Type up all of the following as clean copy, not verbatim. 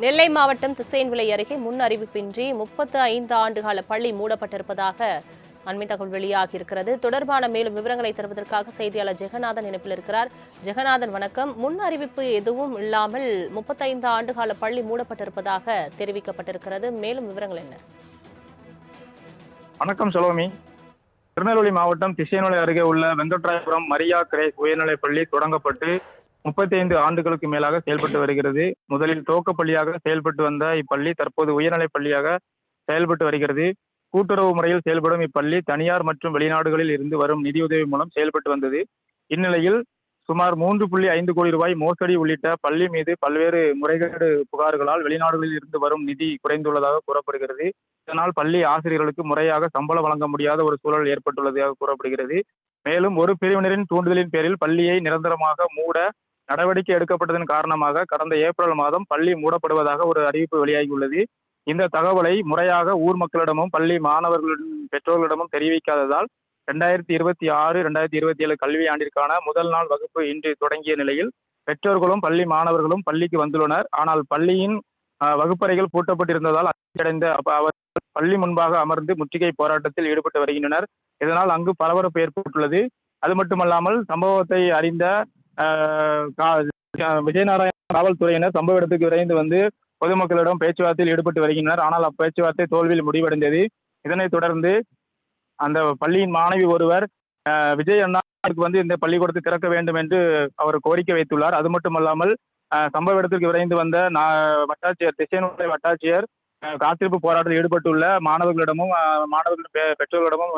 நெல்லை மாவட்டம் திசையன்விளை அருகே முன் அறிவிப்பின்றி 35 ஆண்டுகால பள்ளி மூடப்பட்டிருப்பதாக அண்மை தகவல் வெளியாகியிருக்கிறது. தொடர்பான மேலும் விவரங்களை தருவதற்காக செய்தியாளர் ஜெகநாதன் இணைப்பில் இருக்கிறார். ஜெகநாதன், வணக்கம். முன் அறிவிப்பு எதுவும் இல்லாமல் 35 ஆண்டுகால பள்ளி மூடப்பட்டிருப்பதாக தெரிவிக்கப்பட்டிருக்கிறது. மேலும் விவரங்கள் என்ன? வணக்கம் சலோமி. திருநெல்வேலி மாவட்டம் திசையன்விளை அருகே உள்ள வெங்கட்ராயபுரம் மரியா கிரேஸ் உயர்நிலைப் பள்ளி தொடங்கப்பட்டு 35 ஆண்டுகளுக்கு மேலாக செயல்பட்டு வருகிறது. முதலில் துவக்க பள்ளியாக செயல்பட்டு வந்த இப்பள்ளி தற்போது உயர்நிலைப் பள்ளியாக செயல்பட்டு வருகிறது. கூட்டுறவு முறையில் செயல்படும் இப்பள்ளி தனியார் மற்றும் வெளிநாடுகளில் இருந்து வரும் நிதியுதவி மூலம் செயல்பட்டு வந்தது. இந்நிலையில் சுமார் 3.5 கோடி ரூபாய் மோசடி உள்ளிட்ட பள்ளி மீது பல்வேறு முறைகேடு புகார்களால் வெளிநாடுகளில் இருந்து வரும் நிதி குறைந்துள்ளதாக கூறப்படுகிறது. இதனால் பள்ளி ஆசிரியர்களுக்கு முறையாக சம்பளம் வழங்க முடியாத ஒரு சூழல் ஏற்பட்டுள்ளதாக கூறப்படுகிறது. மேலும் ஒரு பிரிவினரின் தூண்டுதலின் பேரில் பள்ளியை நிரந்தரமாக மூட நடவடிக்கை எடுக்கப்பட்டதன் காரணமாக கடந்த ஏப்ரல் மாதம் பள்ளி மூடப்படுவதாக ஒரு அறிவிப்பு வெளியாகியுள்ளது. இந்த தகவலை முறையாக ஊர் மக்களிடமும் பள்ளி மாணவர்களிடம் பெற்றோர்களிடமும் தெரிவிக்காததால் 2026-2027 கல்வி ஆண்டிற்கான முதல் நாள் வகுப்பு இன்று தொடங்கிய நிலையில் பெற்றோர்களும் பள்ளி மாணவர்களும் பள்ளிக்கு வந்துள்ளனர். ஆனால் பள்ளியின் வகுப்பறைகள் பூட்டப்பட்டிருந்ததால் அதிர்ச்சியடைந்த அவர்கள் பள்ளி முன்பாக அமர்ந்து முற்றுகை போராட்டத்தில் ஈடுபட்டு வருகின்றனர். இதனால் அங்கு பரபரப்பு ஏற்பட்டுள்ளது. அது மட்டுமல்லாமல் சம்பவத்தை அறிந்த விஜயநாராயண காவல்துறையினர் சம்பவ இடத்துக்கு விரைந்து வந்து பொதுமக்களிடம் பேச்சுவார்த்தையில் ஈடுபட்டு வருகின்றனர். ஆனால் அப்பேச்சுவார்த்தை தோல்வியில் முடிவடைந்தது. இதனைத் தொடர்ந்து அந்த பள்ளியின் மாணவி ஒருவர் விஜய் அண்ணாவுக்கு வந்து இந்த பள்ளிக்கூடத்தை திறக்க வேண்டும் என்று அவர் கோரிக்கை வைத்துள்ளார். அது மட்டுமல்லாமல் சம்பவ இடத்திற்கு விரைந்து வந்த வட்டாட்சியர் திசையன்விளை வட்டாட்சியர் காத்திருப்பு போராட்டத்தில் ஈடுபட்டுள்ள மாணவர்களிடமும் மாணவர்களின் பெற்றோர்களிடமும்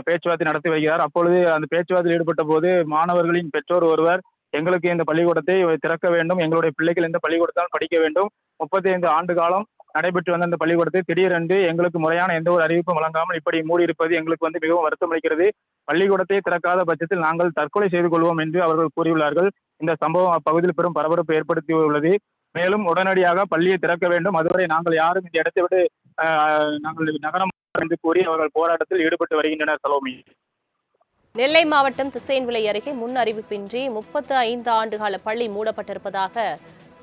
பேச்சுவார்த்தை நடத்தி வருகிறார். அப்பொழுது அந்த பேச்சுவார்த்தையில் ஈடுபட்ட போது மாணவர்களின் பெற்றோர் ஒருவர் எங்களுக்கு இந்த பள்ளிக்கூடத்தை திறக்க வேண்டும், எங்களுடைய பிள்ளைகள் இந்த பள்ளிக்கூடத்தால் படிக்க வேண்டும், 35 ஆண்டு காலம் நடைபெற்று வந்த இந்த பள்ளிக்கூடத்தை திடீரென்று எங்களுக்கு முறையான எந்த ஒரு அறிவிப்பும் வழங்காமல் இப்படி மூடியிருப்பது எங்களுக்கு வந்து மிகவும் வருத்தம் அளிக்கிறது. பள்ளிக்கூடத்தை திறக்காத பட்சத்தில் நாங்கள் தற்கொலை செய்து கொள்வோம் என்று அவர்கள் கூறியுள்ளார்கள். இந்த சம்பவம் அப்பகுதியில் பெரும் பரபரப்பு ஏற்படுத்தியுள்ளது. மேலும் உடனடியாக பள்ளியை திறக்க வேண்டும், அதுவரை நாங்கள் யாரும் இந்த இடத்தை விட்டு நாங்கள் நகரம் என்று கூறி அவர்கள் போராட்டத்தில் ஈடுபட்டு வருகின்றனர். சலோமி. நெல்லை மாவட்டம் திசையன்விளை அருகே முன் அறிவிப்பின்றி 35 ஆண்டுகால பள்ளி மூடப்பட்டிருப்பதாக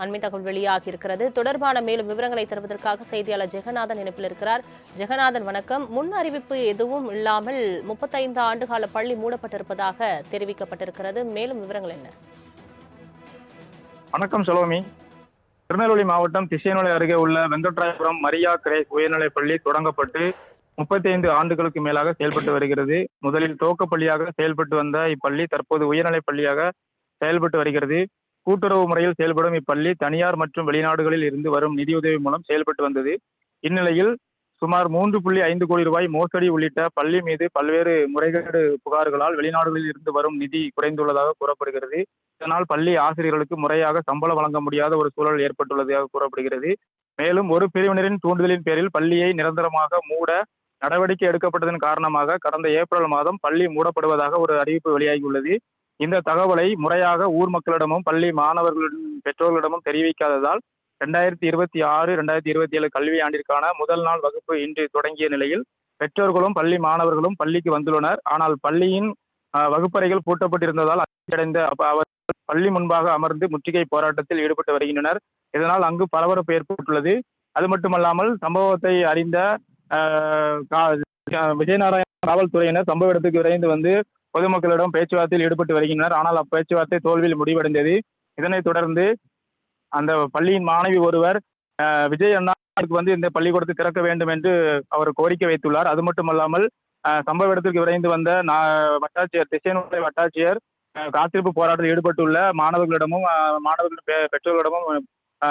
அண்மை தகவல் வெளியாகியிருக்கிறது. தொடர்பான மேலும் விவரங்களை தருவதற்காக செய்தியாளர் ஜெகநாதன் இணைப்பில் இருக்கிறார். ஜெகநாதன், வணக்கம். முன் அறிவிப்பு எதுவும் இல்லாமல் 35 ஆண்டுகால பள்ளி மூடப்பட்டிருப்பதாக தெரிவிக்கப்பட்டிருக்கிறது. மேலும் விவரங்கள் என்ன? வணக்கம் சலோமி. திருநெல்வேலி மாவட்டம் திசையன்விளை அருகே உள்ள வெங்கட்ராயபுரம் மரியா கிரேஸ் உயர்நிலைப் பள்ளி தொடங்கப்பட்டு 35 ஆண்டுகளுக்கு மேலாக செயல்பட்டு வருகிறது. முதலில் துவக்க பள்ளியாக செயல்பட்டு வந்த இப்பள்ளி தற்போது உயர்நிலைப் பள்ளியாக செயல்பட்டு வருகிறது. கூட்டுறவு முறையில் செயல்படும் இப்பள்ளி தனியார் மற்றும் வெளிநாடுகளில் இருந்து வரும் நிதியுதவி மூலம் செயல்பட்டு வந்தது. இந்நிலையில் சுமார் 3.5 கோடி ரூபாய் மோசடி உள்ளிட்ட பள்ளி மீது பல்வேறு முறைகேடு புகார்களால் வெளிநாடுகளில் இருந்து வரும் நிதி குறைந்துள்ளதாக கூறப்படுகிறது. இதனால் பள்ளி ஆசிரியர்களுக்கு முறையாக சம்பளம் வழங்க முடியாத ஒரு சூழல் ஏற்பட்டுள்ளதாக கூறப்படுகிறது. மேலும் ஒரு பிரிவினரின் தூண்டுதலின் பேரில் பள்ளியை நிரந்தரமாக மூட நடவடிக்கை எடுக்கப்பட்டதன் காரணமாக கடந்த ஏப்ரல் மாதம் பள்ளி மூடப்படுவதாக ஒரு அறிவிப்பு வெளியாகியுள்ளது. இந்த தகவலை முறையாக ஊர் மக்களிடமும் பள்ளி மாணவர்களிடம் பெற்றோர்களிடமும் தெரிவிக்காததால் 2026-2027 கல்வி ஆண்டிற்கான முதல் நாள் வகுப்பு இன்று தொடங்கிய நிலையில் பெற்றோர்களும் பள்ளி மாணவர்களும் பள்ளிக்கு வந்துள்ளனர். ஆனால் பள்ளியின் வகுப்பறைகள் பூட்டப்பட்டிருந்ததால் அதிர்ச்சியடைந்த அவர்கள் பள்ளி முன்பாக அமர்ந்து முற்றுகை போராட்டத்தில் ஈடுபட்டு வருகின்றனர். இதனால் அங்கு பரபரப்பு ஏற்பட்டுள்ளது. அது மட்டுமல்லாமல் சம்பவத்தை அறிந்த விஜயநாராயண காவல்துறையினர் சம்பவ இடத்துக்கு விரைந்து வந்து பொதுமக்களிடம் பேச்சுவார்த்தையில் ஈடுபட்டு வருகின்றனர். ஆனால் அப்பேச்சுவார்த்தை தோல்வியில் முடிவடைந்தது. இதனைத் தொடர்ந்து அந்த பள்ளியின் மாணவி ஒருவர் விஜய் அண்ணாவுக்கு வந்து இந்த பள்ளிக்கூடத்தை திறக்க வேண்டும் என்று அவர் கோரிக்கை வைத்துள்ளார். அது மட்டுமல்லாமல் சம்பவ இடத்திற்கு விரைந்து வந்த வட்டாட்சியர் திசையன்விளை வட்டாட்சியர் காத்திருப்பு போராட்டத்தில் ஈடுபட்டுள்ள மாணவர்களிடமும் மாணவர்களின் பெற்றோர்களிடமும்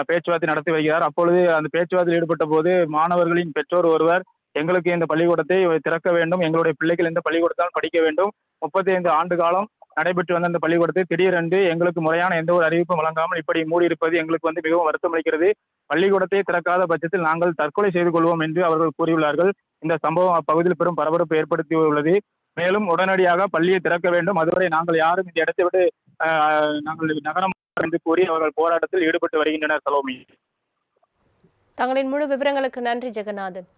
பேச்சுவார்த்தை நடத்தி வருகிறார். அப்பொழுது அந்த பேச்சுவார்த்தையில் ஈடுபட்ட போது மாணவர்களின் பெற்றோர் ஒருவர் எங்களுக்கு இந்த பள்ளிக்கூடத்தை திறக்க வேண்டும், எங்களுடைய பிள்ளைகள் இந்த பள்ளிக்கூடத்தால் படிக்க வேண்டும், 35 ஆண்டு காலம் நடைபெற்று வந்த இந்த பள்ளிக்கூடத்தை திடீரென்று எங்களுக்கு முறையான எந்த ஒரு அறிவிப்பும் வழங்காமல் இப்படி மூடியிருப்பது எங்களுக்கு வந்து மிகவும் வருத்தம் அளிக்கிறது. பள்ளிக்கூடத்தை திறக்காத பட்சத்தில் நாங்கள் தற்கொலை செய்து கொள்வோம் என்று அவர்கள் கூறியுள்ளார்கள். இந்த சம்பவம் அப்பகுதியில் பெரும் பரபரப்பு ஏற்படுத்தியுள்ளது. மேலும் உடனடியாக பள்ளியை திறக்க வேண்டும், அதுவரை நாங்கள் யாரும் இந்த இடத்தை விட்டு நாங்கள் நகரம் என்று கூறி அவர்கள் போராட்டத்தில் ஈடுபட்டு வருகின்றனர். சலோமி. தங்களின் முழு விவரங்களுக்கு நன்றி ஜெகநாதன்.